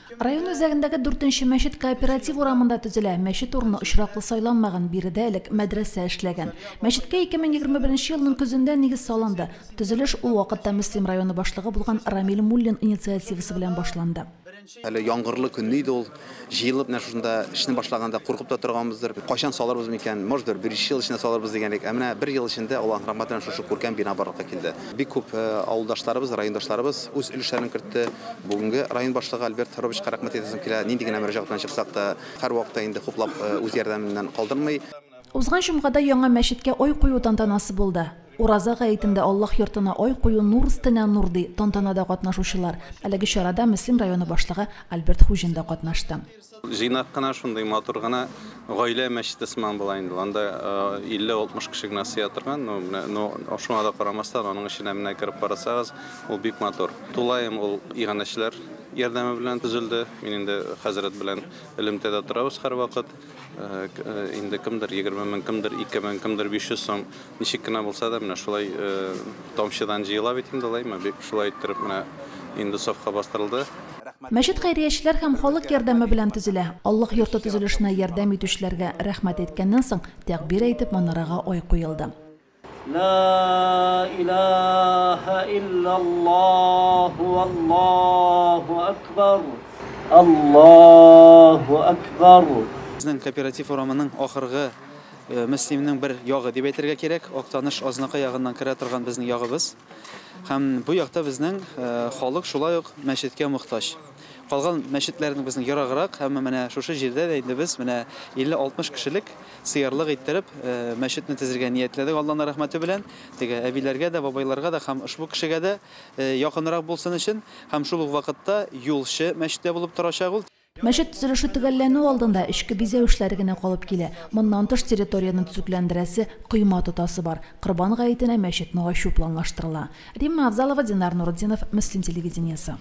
Район үзәгендәге 4-нче мәчет кооператив урамында төзелә. Мәчет урыны очраклы сайланмаган, биредә элек мәдрәсә эшләгән. Мәчеткә 2021 елның көзендә нигез салынды. Төзелеш ул вакытта Мөслим районы башлыгы булган Рамил Муллин инициативасы белән башланды. Әле яңгырлы көнне иде ул, җыелып менә шушында эшне башлаганда куркып та торганбыздыр. Кайчан салырбыз микән? Может, 1 ел эчендә салырбыз дигәнлек. Менә 1 ел эчендә Аллаһның рәхмәтеннән шушы күркәм бина барлыкка килде. Бик күп авылдашларыбыз, райондашларыбыз үз өлешләрен кертте. Бүгенге район башлыгы Альберт Робичка рәхмәт әйтәсем килә. Нинди генә мөрәҗәгать белән чыксак та, һәр вакытта инде хуплап үз ярдәменнән калдырмый. Узган җомгада яңа мәчеткә ой кую тантанасы булды. Ураза гаетендә Аллаһ йортына ой кую нур өстенә нур ди тантанада катнашучылар. Әлеге чарада Мөслим районы башлыгы Альберт Хуҗин да катнашты. Җыйнак кына шундый матур гына гаилә мәчете сыман була инде. Анда 50-60 кеше генә сыя торган. Шуңа да карамастан аның эченә менә кирип карасагыз, ул бик матур. Тулайым ул иганәчләр ярдәме белән төзелде. Мин инде хәзрәт белән элемтәдә торабыз һәр вакыт. Инде кемдер 20 мең, кемдер 2 мең, кемдер 500 сум ничек кенә булса да менә шулай тамчыдан җыела бит инде лайма. Бик шулай иттереп менә инде сафка бастырылды. Мәчет хәйриячеләр һәм халык ярдәме белән төзелә. Аллаһ йорты төзелешенә ярдәм итүчеләргә рәхмәт әйткәннән соң тәкъбир әйтеп манарага ой куелды. لا إله إلا الله والله أكبر الله أكبر. Безнең кооператив урамының ахыргы Мөслимнең бер ягы дип әйтергә кирәк. Актаныш Азнакай ягыннан керә торган безнең ягыбыз. Һәм бу якта безнең халык шулай ук мәчеткә мохтаҗ. Калган мәчетләрнең безнең яраграк, һәм менә шушы җирдә дә инде без менә 50-60 кешелек сыярлык иттереп мәчетне төзергә ниятләдек Аллаһның рәхмәте белән. Теге әбиләргә дә, бабайларга да һәм ушбу кешегә дә якынрак булсын өчен һәм шул ук вакытта юлчы мәчеттә булып торачак ул. Мәчет төзелеше төгәлләнү алдында эчке бизәү эшләре генә калып килә. Моннан тыш территорияны төзекләндерәсе койма тотасы бар. Корбан гаетенә мәчет ныгачу планлаштырыла. Римма Авзалова, Динар Нуруддинов, Мөслим телевидениесе.